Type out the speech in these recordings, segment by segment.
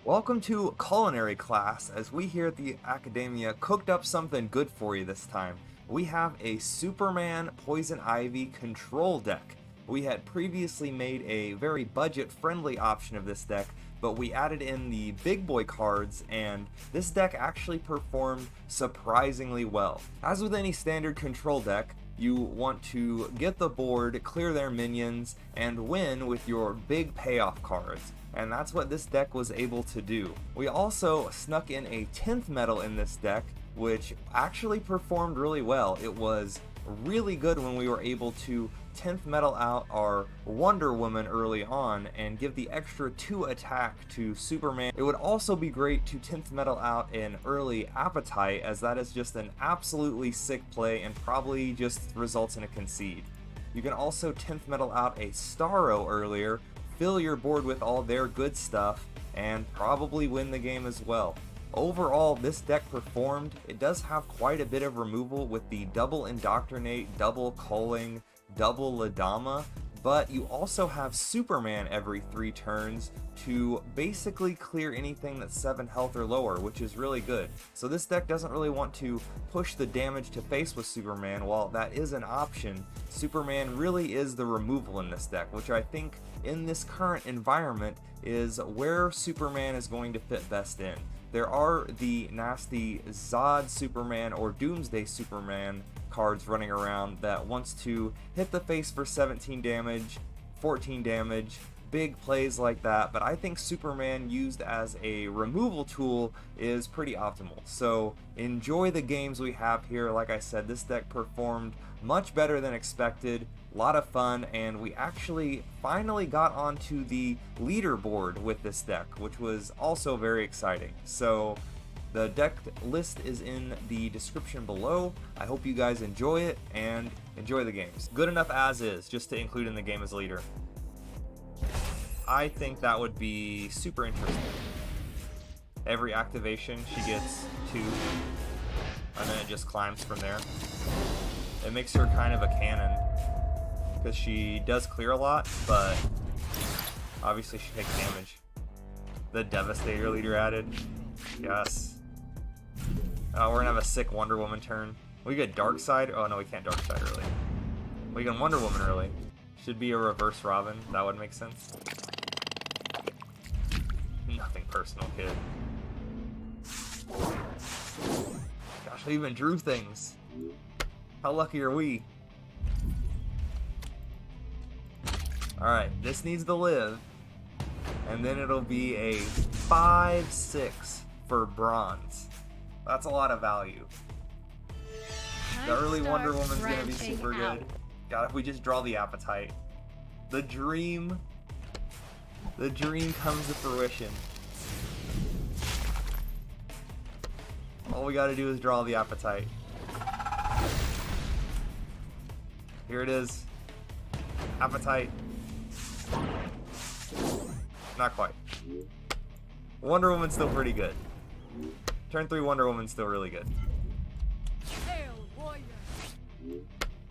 Welcome to culinary class, as we here at the Academia cooked up something good for you this time. We have a Superman Poison Ivy control deck. We had previously made a very budget-friendly option of this deck, but we added in the big boy cards, and this deck actually performed surprisingly well. As with any standard control deck, you want to get the board, clear their minions, and win with your big payoff cards. And that's what this deck was able to do. We also snuck in a 10th metal in this deck, which actually performed really well. It was really good when we were able to 10th metal out our Wonder Woman early on and give the extra 2 attack to Superman. It would also be great to 10th metal out an early Appetite, as that is just an absolutely sick play and probably just results in a concede. You can also 10th metal out a Starro earlier, fill your board with all their good stuff, and probably win the game as well. Overall, this deck performed. It does have quite a bit of removal with the double Indoctrinate, double Culling, double Ladama, but you also have Superman every 3 turns to basically clear anything that's 7 health or lower, which is really good. So this deck doesn't really want to push the damage to face with Superman. While that is an option, Superman really is the removal in this deck, which I think in this current environment is where Superman is going to fit best in. There are the nasty Zod Superman or Doomsday Superman cards running around that wants to hit the face for 17 damage, 14 damage, big plays like that, but I think Superman used as a removal tool is pretty optimal. So enjoy the games we have here. Like I said, this deck performed much better than expected, a lot of fun, and we actually finally got onto the leaderboard with this deck, which was also very exciting. So the deck list is in the description below. I hope you guys enjoy it and enjoy the games. Good enough as is, just to include in the game as leader. I think that would be super interesting. Every activation she gets 2, and then it just climbs from there. It makes her kind of a cannon, because she does clear a lot, but obviously she takes damage. The Devastator leader added. Yes. We're gonna have a sick Wonder Woman turn. We get Darkseid. Oh no, we can't Darkseid early. We can Wonder Woman early. Should be a reverse Robin. That would make sense. Nothing personal, kid. Gosh, we even drew things. How lucky are we? Alright, this needs to live. And then it'll be a 5-6 for bronze. That's a lot of value. The early Wonder Woman's gonna be super good. God, if we just draw the Appetite. The dream comes to fruition. All we gotta do is draw the Appetite. Here it is. Appetite. Not quite. Wonder Woman's still pretty good. Turn 3 Wonder Woman's still really good.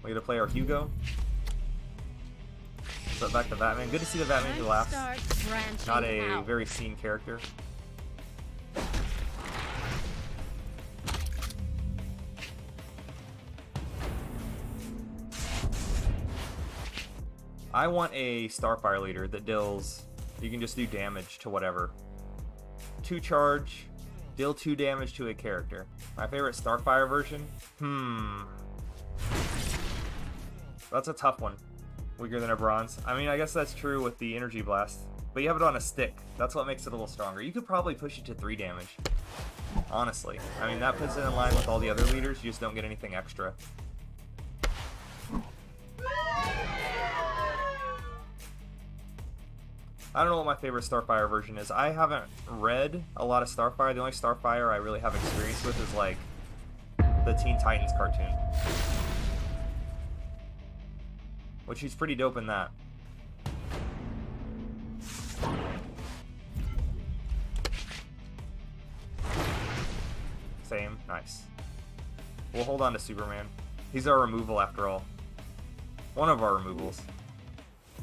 We gotta play our Hugo. So back to Batman. Good to see the Batman who laughs. Not a very seen character. I want a Starfire leader that deals, you can just do damage to whatever. 2 charge, deal 2 damage to a character. My favorite Starfire version? That's a tough one. Weaker than a bronze. I mean, I guess that's true with the Energy Blast. But you have it on a stick. That's what makes it a little stronger. You could probably push it to 3 damage. Honestly. I mean, that puts it in line with all the other leaders. You just don't get anything extra. I don't know what my favorite Starfire version is. I haven't read a lot of Starfire. The only Starfire I really have experience with is like the Teen Titans cartoon, which he's pretty dope in that. Same. Nice. We'll hold on to Superman. He's our removal after all. One of our removals.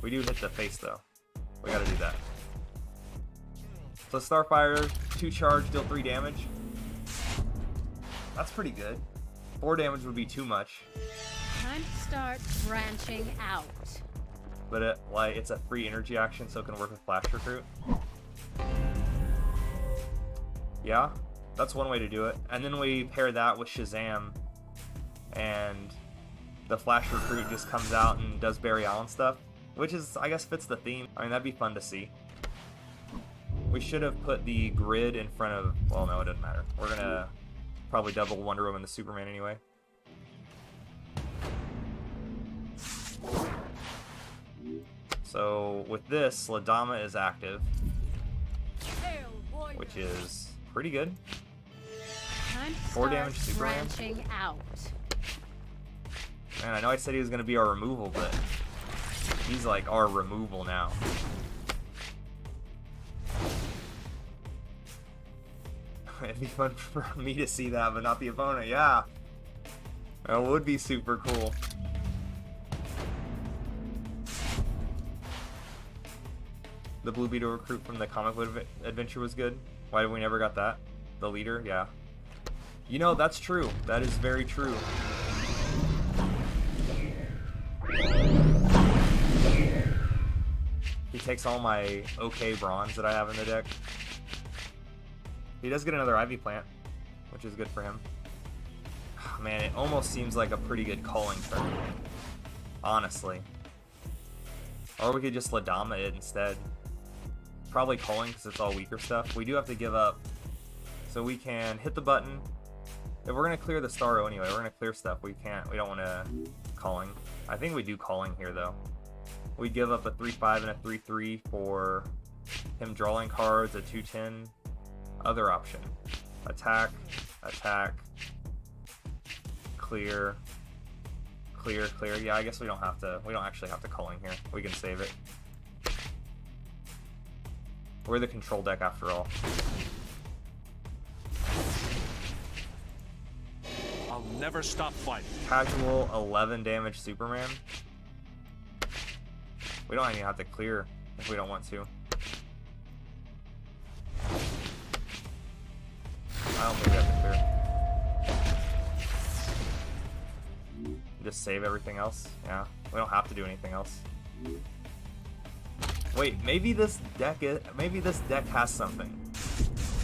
We do hit the face though. We gotta do that. So Starfire, 2 charge, deal 3 damage. That's pretty good. 4 damage would be too much. Time to start branching out. But it's a free energy action, so it can work with Flash Recruit. Yeah, that's one way to do it. And then we pair that with Shazam, and the Flash Recruit just comes out and does Barry Allen stuff, which is, I guess, fits the theme. I mean, that'd be fun to see. We should have put the grid in front of... Well, no, it doesn't matter. We're gonna probably double Wonder Woman to Superman anyway. So with this, Ladama is active, which is pretty good. 4 damage Superman. Branching out. Man, I know I said he was gonna be our removal, but he's like our removal now. It'd be fun for me to see that, but not the opponent. Yeah, that would be super cool. The Blue Beetle recruit from the comic book adventure was good. Why we never got that? The leader, yeah. You know, that's true. That is very true. He takes all my okay bronze that I have in the deck. He does get another Ivy Plant, which is good for him. Man, it almost seems like a pretty good calling turn, honestly. Or we could just Ladama it instead. Probably calling because it's all weaker stuff. We do have to give up, so we can hit the button. If we're gonna clear the Starro anyway, we're gonna clear stuff. We don't want to calling. I think we do calling here though. We give up a 3/5 and a 3/3 for him drawing cards. A 2/10. Other option: attack, attack, clear, clear, clear. Yeah, I guess we don't have to. We don't actually have to calling here. We can save it. We're the control deck after all. I'll never stop fighting. Casual 11 damage Superman. We don't even have to clear if we don't want to. I don't think we have to clear. Just save everything else. Yeah, we don't have to do anything else. Wait, maybe this deck has something.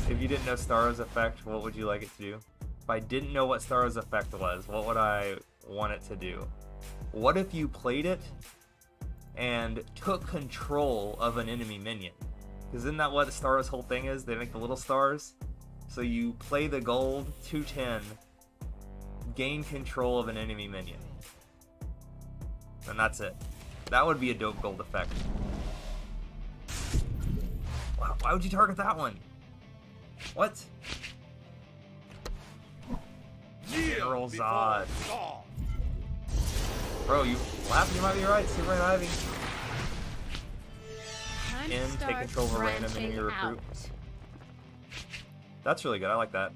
If you didn't know Starro's effect, what would you like it to do? If I didn't know what Starro's effect was, what would I want it to do? What if you played it and took control of an enemy minion? Because isn't that what Starro's whole thing is? They make the little stars. So you play the gold 2/10, gain control of an enemy minion, and that's it. That would be a dope gold effect. Why would you target that one? What? General Zod. Bro, you laughing? You might be right. Superman Ivy. In, take control of a random enemy recruit. That's really good. I like that.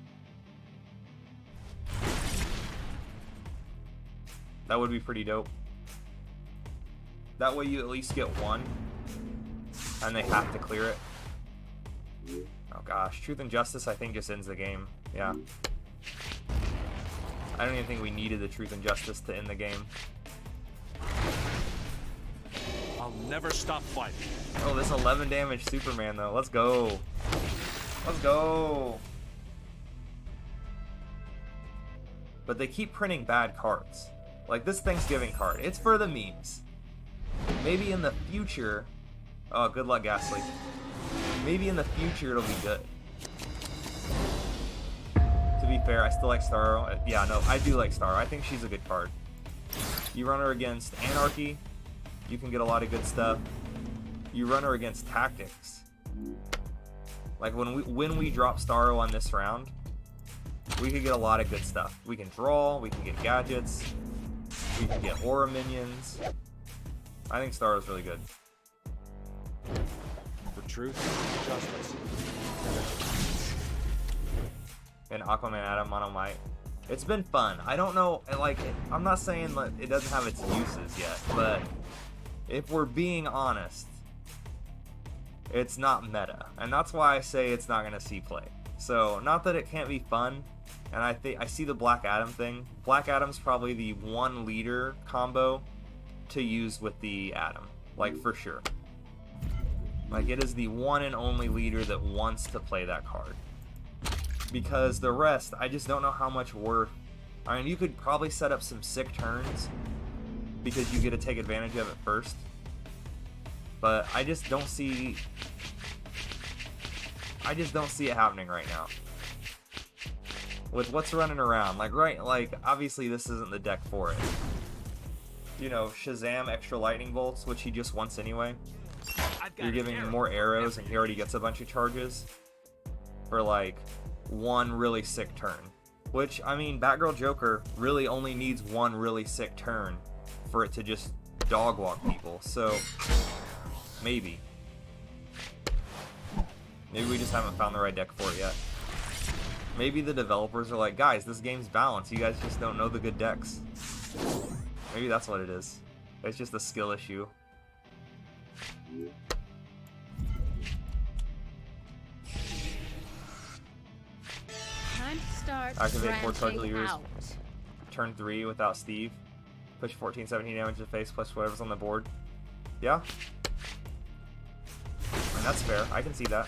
That would be pretty dope. That way you at least get one, and they have to clear it. Oh gosh, Truth and Justice I think just ends the game. Yeah. I don't even think we needed the Truth and Justice to end the game. I'll never stop fighting. Oh, this 11 damage Superman though. Let's go. Let's go. But they keep printing bad cards. Like this Thanksgiving card. It's for the memes. Maybe in the future... Oh, good luck, Ghastly. Maybe in the future it'll be good. To be fair, I still like Starro. Yeah, no, I do like Starro. I think she's a good card. You run her against Anarchy, you can get a lot of good stuff. You run her against Tactics. Like when we drop Starro on this round, we could get a lot of good stuff. We can draw, we can get gadgets, we can get aura minions. I think Starro's really good. For truth and justice. And Aquaman Adam Monomite. It's been fun. I don't know, like, I'm not saying that it doesn't have its uses yet, but if we're being honest, it's not meta, and that's why I say it's not gonna see play. So not that it can't be fun, and I see the Black Adam thing. Black Adam's probably the one leader combo to use with the Atom, like for sure. Like it is the one and only leader that wants to play that card. Because the rest, I just don't know how much worth. I mean, you could probably set up some sick turns because you get to take advantage of it first. But I just don't see it happening right now. With what's running around, like obviously this isn't the deck for it. You know, Shazam extra lightning bolts, which he just wants anyway. You're giving him more arrows and he already gets a bunch of charges for like one really sick turn. Which, I mean, Batgirl Joker really only needs one really sick turn for it to just dog walk people, so maybe we just haven't found the right deck for it yet. Maybe the developers are like, guys, this game's balanced, you guys just don't know the good decks. Maybe that's what it is. It's just a skill issue. Time to start Activate 4 target branching leaders. out. Turn 3 without Steve. Push 14, 17 damage to face plus whatever's on the board. Yeah? And that's fair. I can see that.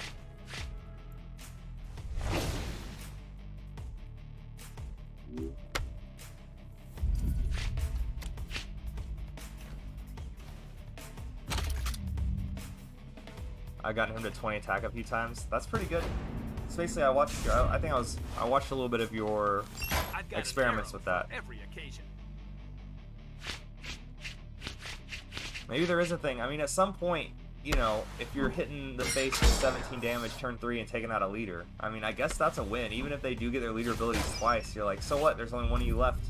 I've gotten him to 20 attack a few times. That's pretty good. So basically, I watched a little bit of your experiments with that. Every occasion. Maybe there is a thing. I mean, at some point, you know, if you're hitting the face with 17 damage turn 3 and taking out a leader, I mean, I guess that's a win. Even if they do get their leader abilities twice, you're like, so what? There's only one of you left.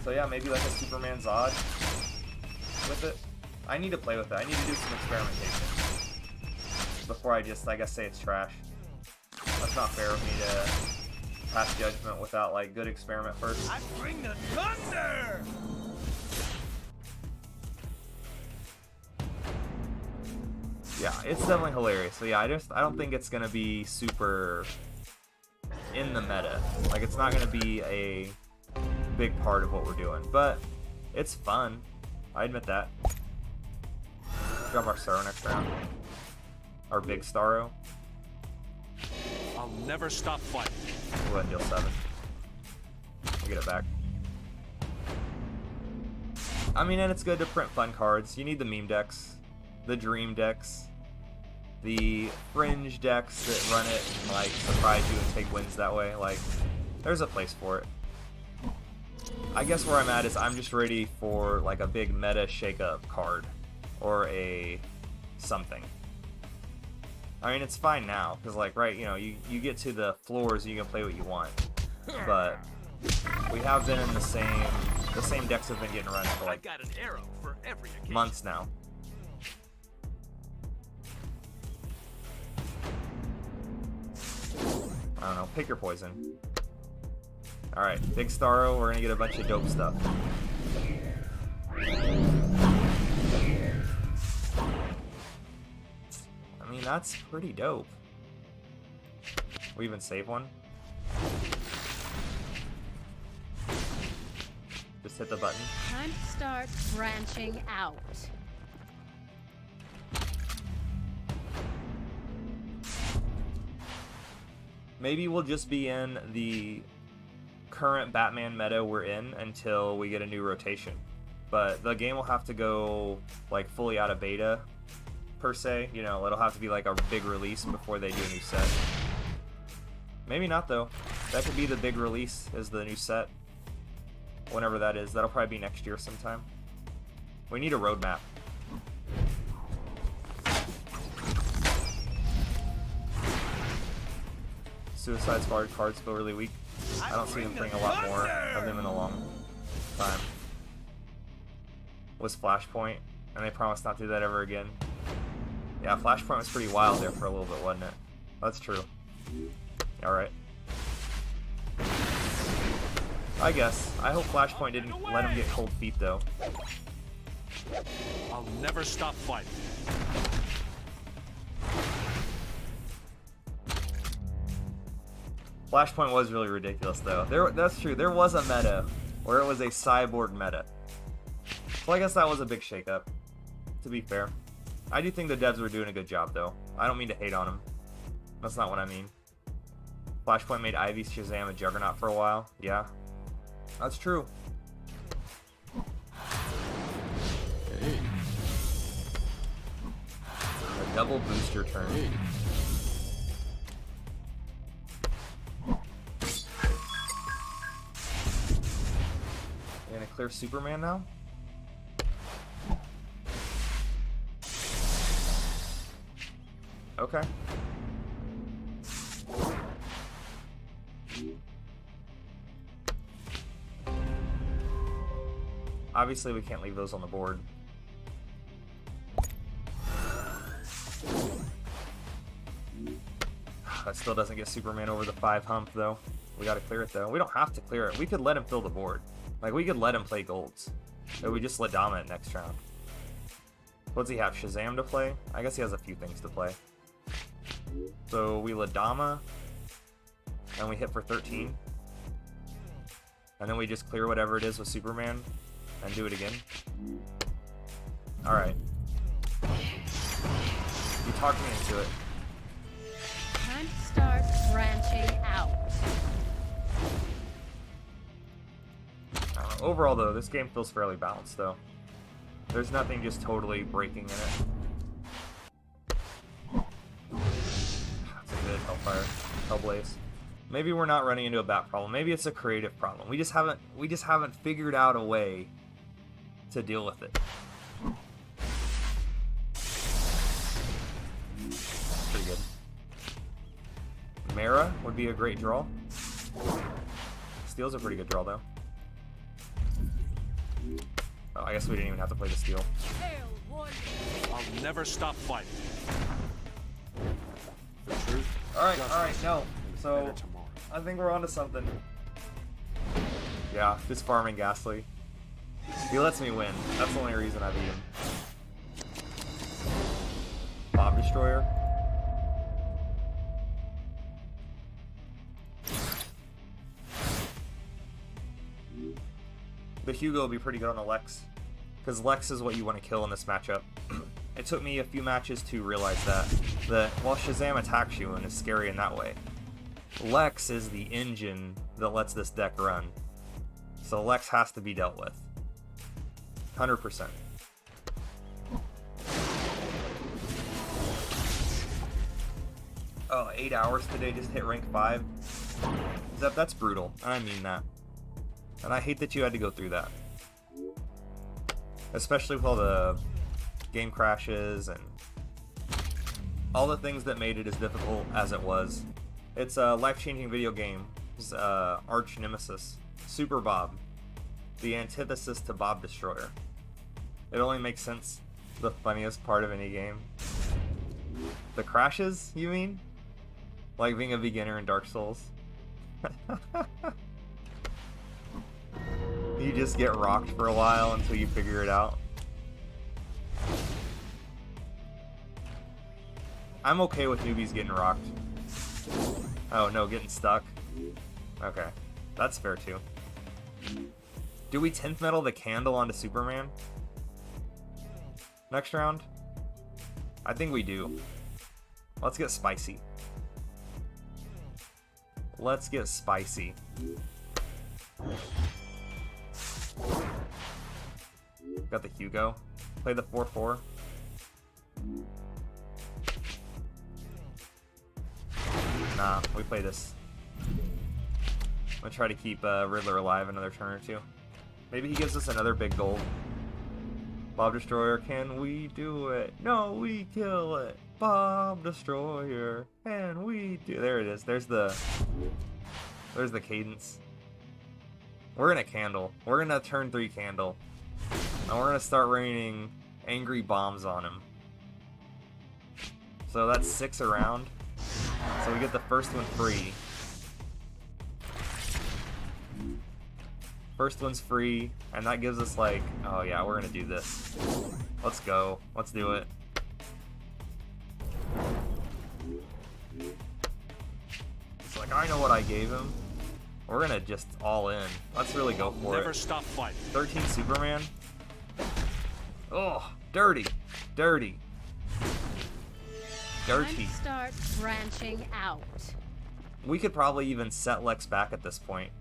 So yeah, maybe like a Superman Zod with it. I need to play with it. I need to do some experimentation before I just, I guess, say it's trash. That's not fair of me to pass judgment without like good experiment first. I bring the thunder. Yeah, it's definitely hilarious. So yeah, I don't think it's gonna be super in the meta. Like it's not gonna be a big part of what we're doing, but it's fun. I admit that. Drop our Starro next round. Our big Starro. I'll never stop fighting. We'll go ahead and deal 7. We'll get it back. I mean, and it's good to print fun cards. You need the meme decks, the dream decks, the fringe decks that run it and like surprise you and take wins that way. Like, there's a place for it. I guess where I'm at is I'm just ready for like a big meta shakeup card or a something. I mean, it's fine now because like, right, you know, you get to the floors, you can play what you want, but we have been in the same decks have been getting run for like got an arrow for every occasion. months now. I don't know, pick your poison. Alright, big Starro, we're gonna get a bunch of dope stuff. I mean, that's pretty dope. We even save one. Just hit the button. Time to start branching out. Maybe we'll just be in the current Batman meta we're in until we get a new rotation. But the game will have to go like fully out of beta, per se. You know, it'll have to be like a big release before they do a new set. Maybe not though. That could be the big release, is the new set. Whenever that is. That'll probably be next year sometime. We need a roadmap. Suicide Squad cards feel really weak. I don't see them playing a lot more of them in a long time. Was Flashpoint, and they promised not to do that ever again. Yeah, Flashpoint was pretty wild there for a little bit, wasn't it? That's true. Alright. I guess. I hope Flashpoint didn't let him get cold feet, though. I'll never stop fighting. Flashpoint was really ridiculous, though. That's true. There was a meta where it was a cyborg meta. So I guess that was a big shakeup, to be fair. I do think the devs were doing a good job, though. I don't mean to hate on them. That's not what I mean. Flashpoint made Ivy Shazam a juggernaut for a while. Yeah, that's true. Hey. A double booster turn. Hey. You gonna clear Superman now? Okay. Obviously, we can't leave those on the board. That still doesn't get Superman over the 5 hump, though. We gotta clear it, though. We don't have to clear it. We could let him fill the board. Like, we could let him play golds. But we just let Dama it next round. What's he have? Shazam to play? I guess he has a few things to play. So we let Dama, and we hit for 13. And then we just clear whatever it is with Superman, and do it again. Alright. You talked me into it. Time to start branching out. Overall, though, this game feels fairly balanced, though. There's nothing just totally breaking in it. That's a good Hellfire. Hellblaze. Maybe we're not running into a bat problem. Maybe it's a creative problem. We just haven't figured out a way to deal with it. Pretty good. Mara would be a great draw. Steel's a pretty good draw, though. Oh, I guess we didn't even have to play the steel. I'll never stop fighting. The truth. Alright, no. So, Better tomorrow. I think we're onto something. Yeah, just farming Ghastly. He lets me win. That's the only reason I beat him. Bomb Destroyer. The Hugo will be pretty good on the Lex, because Lex is what you want to kill in this matchup. It took me a few matches to realize that while Shazam attacks you and is scary in that way, Lex is the engine that lets this deck run. So Lex has to be dealt with. 100%. Oh, 8 hours today, just hit rank 5? That's brutal, and I mean that. And I hate that you had to go through that. Especially with all the game crashes and all the things that made it as difficult as it was. It's a life-changing video game. It's arch nemesis. Super Bob. The antithesis to Bob Destroyer. It only makes sense. The funniest part of any game. The crashes, you mean? Like being a beginner in Dark Souls? You just get rocked for a while until you figure it out. I'm okay with newbies getting rocked. Oh no, getting stuck. Okay, that's fair too. Do we 10th metal the candle onto Superman next round? I think we do. Let's get spicy. Let's get spicy. Got the Hugo. Play the 4/4. Nah, we play this. I'm gonna try to keep Riddler alive another turn or two. Maybe he gives us another big gold. Bob Destroyer, can we do it? No, we kill it. Bob Destroyer, can we do? There it is. There's the cadence. We're gonna candle. We're gonna turn 3 candle. And we're gonna start raining angry bombs on him. So that's 6 around. So we get the first one free. First one's free, and that gives us like, oh yeah, we're gonna do this. Let's go. Let's do it. It's like, I know what I gave him. We're gonna just all in. Let's really go for Never it. stop fighting. 13 Superman. Oh, dirty. Dirty. Time Dirty. to start branching out. We could probably even set Lex back at this point.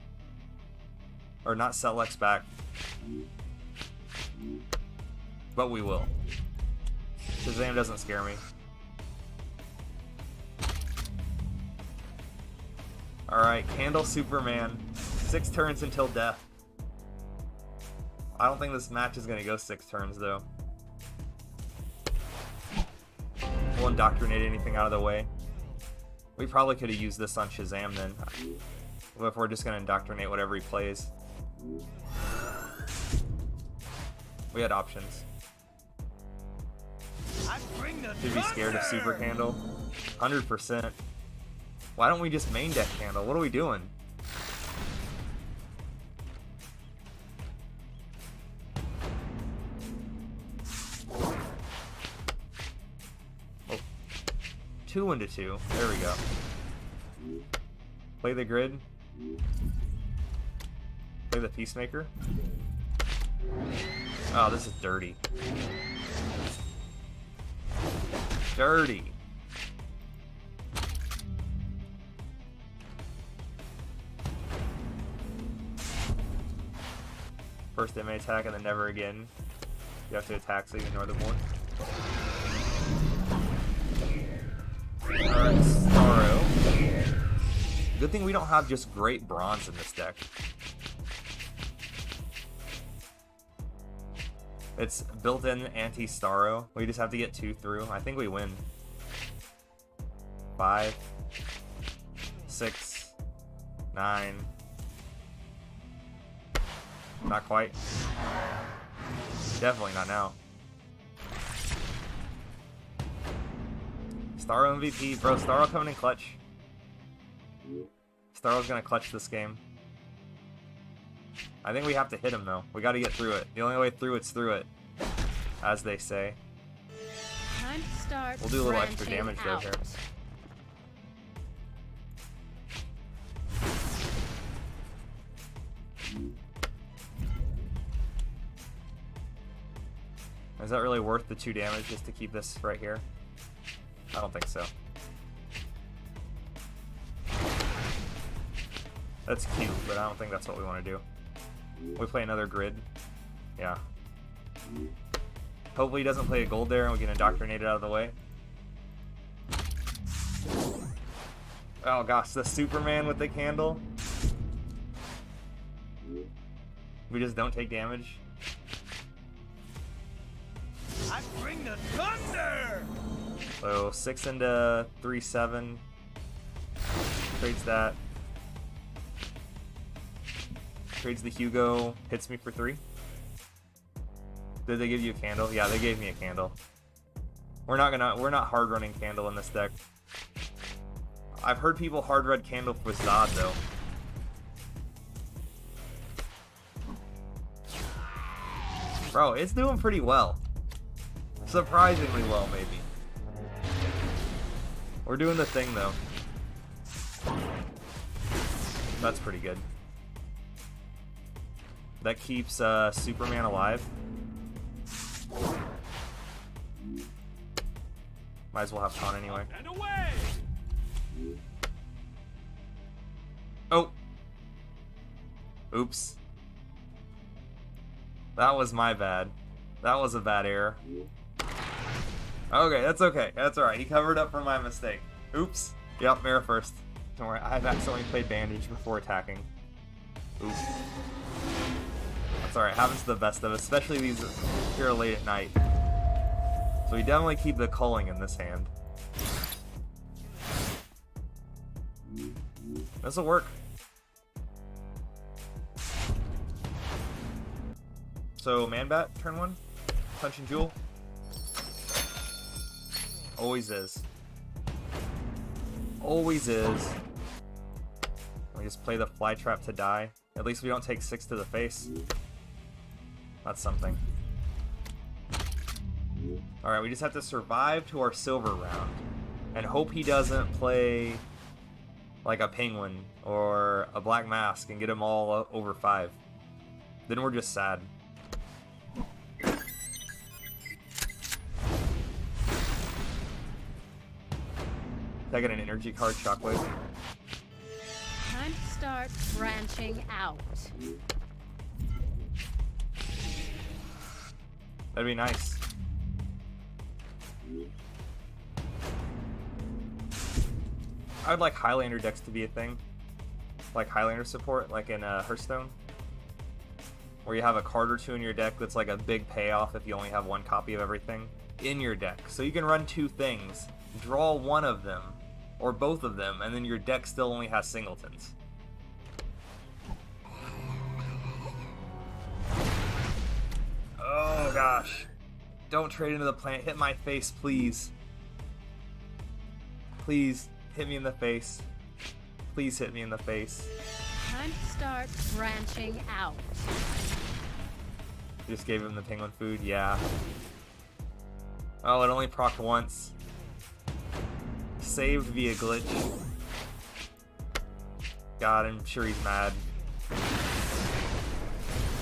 Or not set Lex back. But we will. Shazam doesn't scare me. Alright, Candle Superman. 6 turns until death. I don't think this match is going to go 6 turns, though. We'll indoctrinate anything out of the way. We probably could have used this on Shazam then. If we're just going to indoctrinate whatever he plays. We had options. Should be scared of Super Candle. 100%. Why don't we just main deck Candle? What are we doing? Oh. 2 into 2. There we go. Play the grid. Play the Peacemaker. Oh, this is dirty. Dirty. First they may attack and then never again. You have to attack so you ignore the board. Alright, Starro. Good thing we don't have just great bronze in this deck. It's built-in anti-Starro. We just have to get 2 through. I think we win. 5, 6, 9. Not quite. Definitely not now. Starro MVP. Bro, Starro coming in clutch. Starro's gonna clutch this game. I think we have to hit him though. We gotta get through it. The only way through it's through it. As they say. Time to start We'll do a little extra branching damage though out. here. Is that really worth the 2 damage just to keep this right here? I don't think so. That's cute, but I don't think that's what we want to do. We play another grid. Yeah. Hopefully he doesn't play a gold there and we can indoctrinate it out of the way. Oh gosh, the Superman with the candle. We just don't take damage. I bring the thunder! So 6 into 3, 7. Trades that. Trades the Hugo. Hits me for 3. Did they give you a candle? Yeah, they gave me a candle. We're not hard running candle in this deck. I've heard people hard run candle for Zod though. Bro, it's doing pretty well. Surprisingly well, maybe. We're doing the thing, though. That's pretty good. That keeps Superman alive. Might as well have Con anyway. And away! Oh! Oops. That was my bad. That was a bad error. Okay, that's okay. That's alright. He covered up for my mistake. Oops. Yep, mirror first. Don't worry, I've accidentally played bandage before attacking. Oops. That's alright, happens to the best of us, especially these here late at night. So we definitely keep the culling in this hand. This'll work. So, Man-Bat, turn 1. Punch and Jewel. Always is. Always is. We just play the Fly Trap to die. At least we don't take 6 to the face. That's something. Alright, we just have to survive to our silver round. And hope he doesn't play like a penguin or a black mask and get them all over 5. Then we're just sad. Taking an energy card, Shockwave. Time to start branching out. That'd be nice. I would like Highlander decks to be a thing. Like Highlander support, like in Hearthstone. Where you have a card or 2 in your deck that's like a big payoff if you only have 1 copy of everything in your deck. So you can run 2 things, draw 1 of them, or both of them, and then your deck still only has singletons. Oh gosh. Don't trade into the plant. Hit my face, please. Please, hit me in the face. Please hit me in the face. Time to start branching out. Just gave him the penguin food, yeah. Oh, it only procced once. Saved via glitch. God, I'm sure he's mad.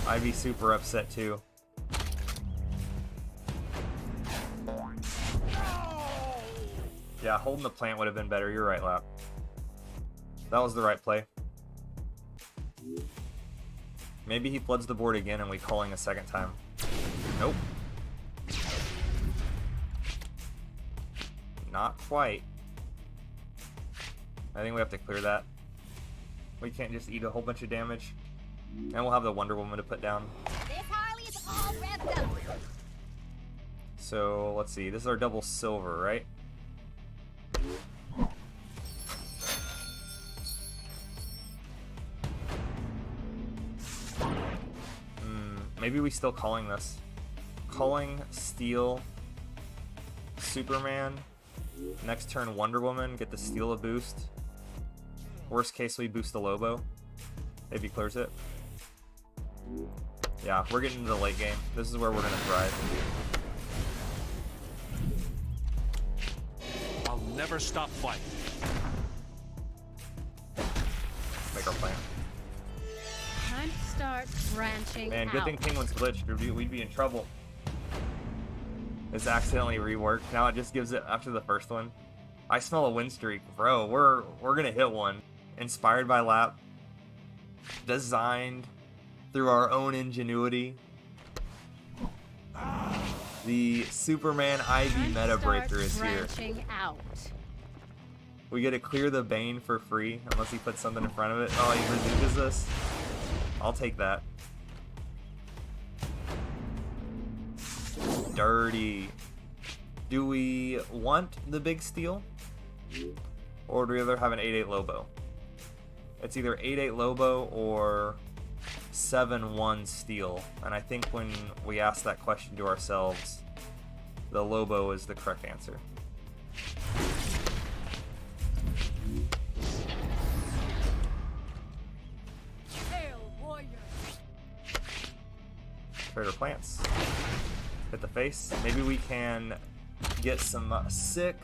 I'd be super upset too. Yeah, holding the plant would have been better. You're right, Lap. That was the right play. Maybe he floods the board again and we calling a second time. Nope. Not quite. I think we have to clear that. We can't just eat a whole bunch of damage. And we'll have the Wonder Woman to put down. This Harley is all revved up. So, let's see. This is our double silver, right? Maybe we still calling this. Calling, steal, Superman. Next turn, Wonder Woman, get the steal a boost. Worst case, we boost the Lobo. Maybe clears it. Yeah, we're getting into the late game. This is where we're gonna thrive. I'll never stop fighting. Make our plan. Time to start branching Man, out. good thing Penguin's glitched, or we'd be in trouble. It's accidentally reworked. Now it just gives it after the first one. I smell a win streak. Bro, we're gonna hit one. Inspired by Lap. Designed through our own ingenuity. The Superman Ivy Time to meta start breaker is here. branching out. We get to clear the Bane for free, unless he puts something in front of it. Oh, he reduces this. I'll take that. Dirty. Do we want the big steal? Or do we rather have an 8-8 Lobo? It's either 8-8 Lobo or 7-1 steal. And I think when we ask that question to ourselves, the Lobo is the correct answer. Hail, warrior. Trader plants. Hit the face. Maybe we can get some sick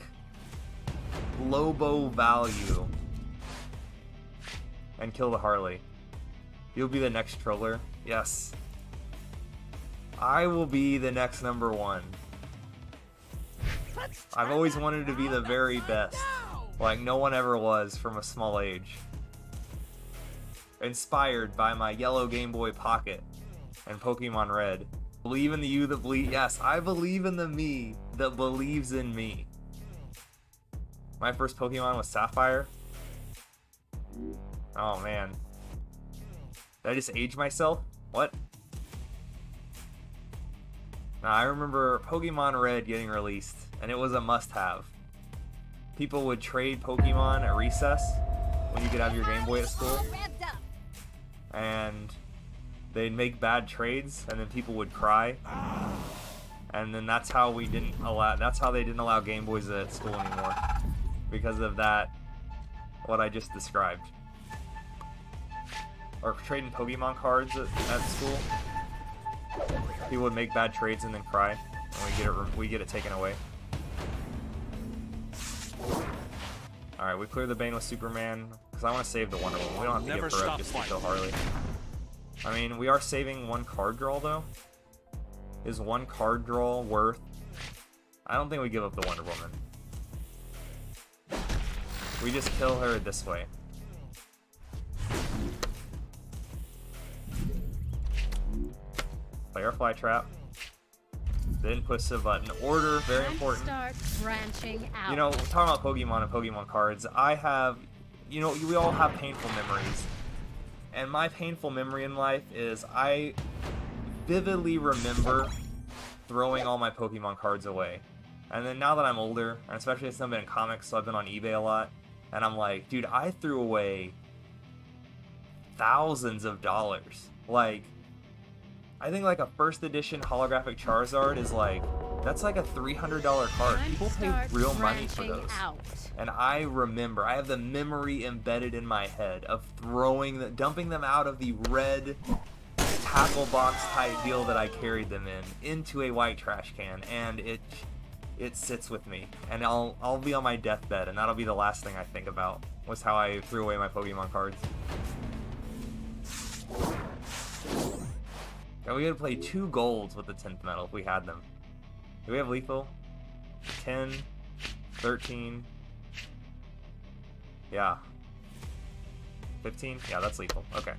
Lobo value and kill the Harley. You'll be the next troller. Yes. I will be the next #1. I've always wanted to be the very best. Like no one ever was from a small age. Inspired by my yellow Game Boy Pocket and Pokemon Red. Believe in the you that believe. Yes, I believe in the me that believes in me. My first Pokemon was Sapphire. Oh man. Did I just age myself? What? Now, I remember Pokemon Red getting released, and it was a must-have. People would trade Pokemon at recess when you could have your Game Boy at school, All revved up. and they'd make bad trades, and then people would cry. And then that's how they didn't allow Game Boys at school anymore. Because of that, what I just described. or trading Pokemon cards at school. People would make bad trades and then cry, and we get it taken away. All right, we clear the Bane with Superman because I want to save the Wonder Woman. We don't have to Never give her up stop just to fighting. kill Harley. I mean, we are saving one card draw though. Is one card draw worth? I don't think we give up the Wonder Woman. We just kill her this way. Play our fly trap. Then push the button. Order, very Time to important. start branching out. You know, talking about Pokemon and Pokemon cards, I have, you know, we all have painful memories. And my painful memory in life is I vividly remember throwing all my Pokemon cards away. And then now that I'm older, and especially since I've been in comics, so I've been on eBay a lot, and I'm like, dude, I threw away thousands of dollars. Like, I think like a first edition holographic Charizard is like, that's like a $300 card. Time to People pay start real money for branching those. out. And I remember, I have the memory embedded in my head of dumping them out of the red tackle box type deal that I carried them in into a white trash can, and it sits with me. And I'll be on my deathbed, and that'll be the last thing I think about, was how I threw away my Pokemon cards. And we would play 2 golds with the 10th medal if we had them. Do we have lethal? 10, 13. Yeah. 15? Yeah, that's lethal. Okay.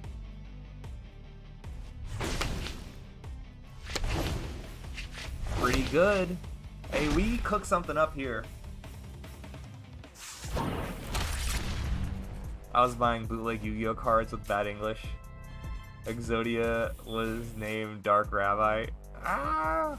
Pretty good. Hey, we cooked something up here. I was buying bootleg Yu-Gi-Oh cards with bad English. Exodia was named Dark Rabbi. Ah!